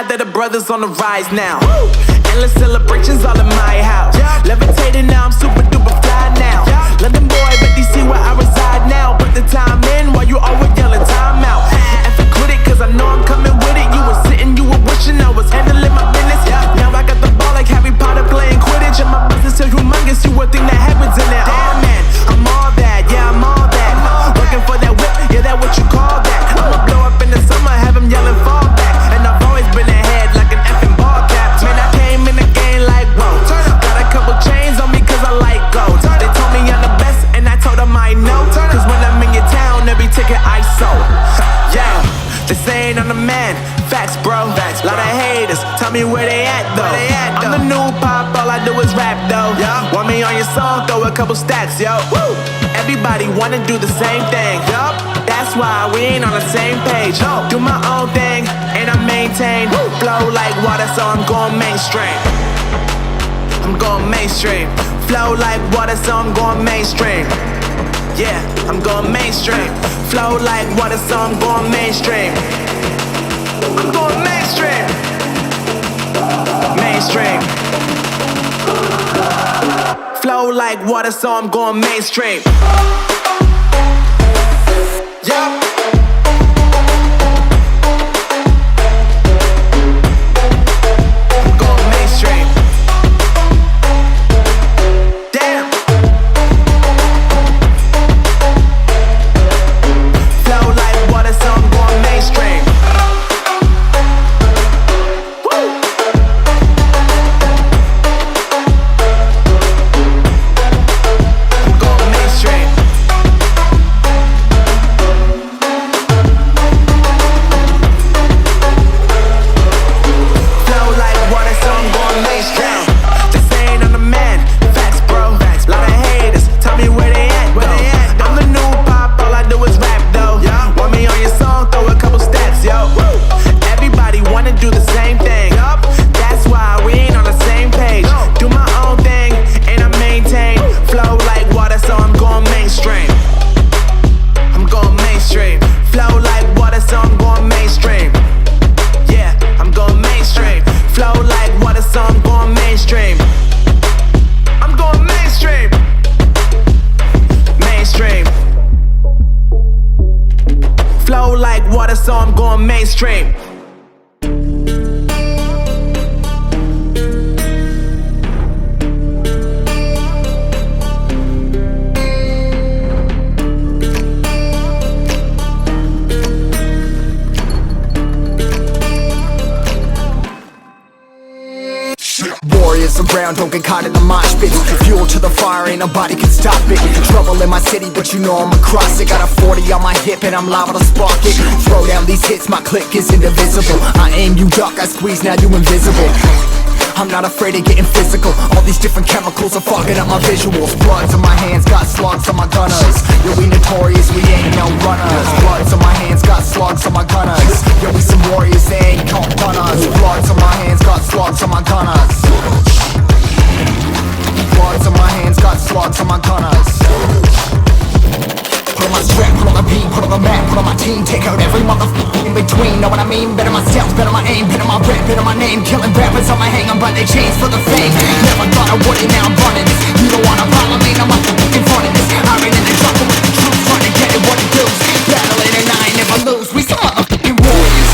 that the brothers on the rise now. Endless celebrations all in my house. Levitating now, I'm super duper fly now. London boy, but they see where I reside now. Put the time in while you always yelling time out. And quit it, cause I know I'm coming with it. You were sitting, you were wishing I was handling my business. Now I got the ball like Harry Potter playing Quidditch. And my business is humongous, you would think that happens in there. Damn man, I'm all that, yeah I'm all that. Working for that whip, yeah that what you call that. I'ma blow up in the summer, have him yelling fall back. And I've always been ahead like an effing ball cap. Man, I came in the game like whoa. Got a couple chains on me cause I like gold. They told me I'm the best and I told them I know. Cause when I'm in your town, every ticket I sold. Yeah, they saying I'm the man. Facts bro, lot of haters, tell me where they at though. I'm the new pop, all I do is rap though. Want me on your song, throw a couple stacks, yo. Woo! Everybody wanna do the same thing, yup. That's why we ain't on the same page. Do my own thing, and I maintain. Flow like water, so I'm going mainstream. I'm going mainstream. Flow like water, so I'm going mainstream. Yeah, I'm going mainstream. Flow like water, so I'm going mainstream. I'm going mainstream. Mainstream. Flow like water, so I'm going mainstream. Yeah. So I'm going mainstream. Warriors around, don't get caught in the mosh pit. Fuel to the fire, ain't nobody can stop it. Trouble in my city, but you know I'm across it. Got a 40 on my hip and I'm liable to spark it. Throw down these hits, my click is indivisible. I aim, you duck, I squeeze, now you invisible. I'm not afraid of getting physical. All these different chemicals are fogging up my visuals. Bloods on my hands, got slugs on my gunners. Yo, we notorious, we ain't no runners. Bloods on my hands, got slugs on my gunners. Yo, we some warriors, they ain't called runners. Bloods on my hands, got slugs on my gunners. Bloods on my hands, got slugs on my gunners. Put on my strap, put on the beat, put on the map, put on my team. Take out every motherfucker in between, know what I mean? Better my stealth, better my aim, better my rap, better my name. Killing rappers on my hang, I'm by their chains for the fame. Never thought I would it, now I'm running this. You don't wanna follow me, I'm up in front of this. I ran in the jungle with the troops, trying to get it what it does. Battling and I ain't never lose, we some motherfucking warriors.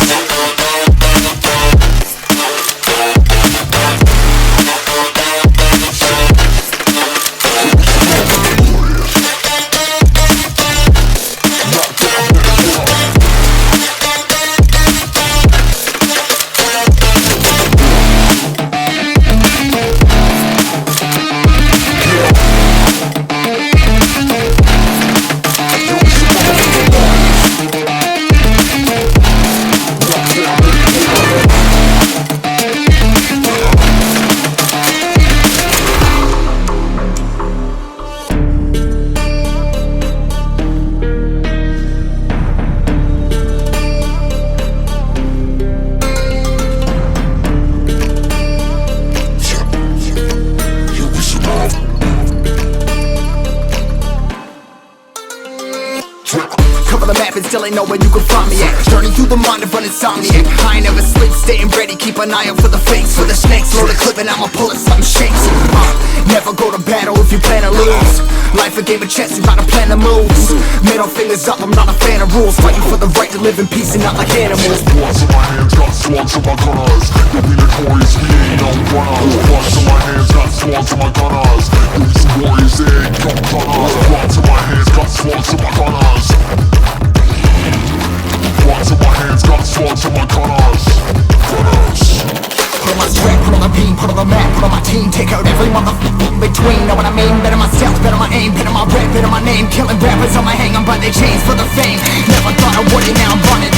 rapping, still ain't know where you can find me at. Journey through the mind of an insomniac. I ain't never sleep, staying ready, keep an eye out for the fakes, for the snakes. Load a clip and I'ma pull it, something shakes. Never go to battle if you plan to lose. Life a game of chess, you gotta plan the moves. Middle fingers up, I'm not a fan of rules. Fighting for the right to live in peace and not like animals. Bloods in my hands, got slugs in my gunners. You'll be notorious, we ain't no runners. Bloods in my hands, got slugs in my gunners. These warriors, they ain't no gunners. Bloods in my hands, got slugs in my gunners. Bloods in my hands, got slugs in my gunners. Put on my strap, put on the beam, put on the map, put on my team. Take out every motherfucker in between. Know what I mean? Better myself, better my aim, better my rap, better my name. Killing rappers on my hang, I'm by their chains for the fame. Never thought I would it, now I'm running.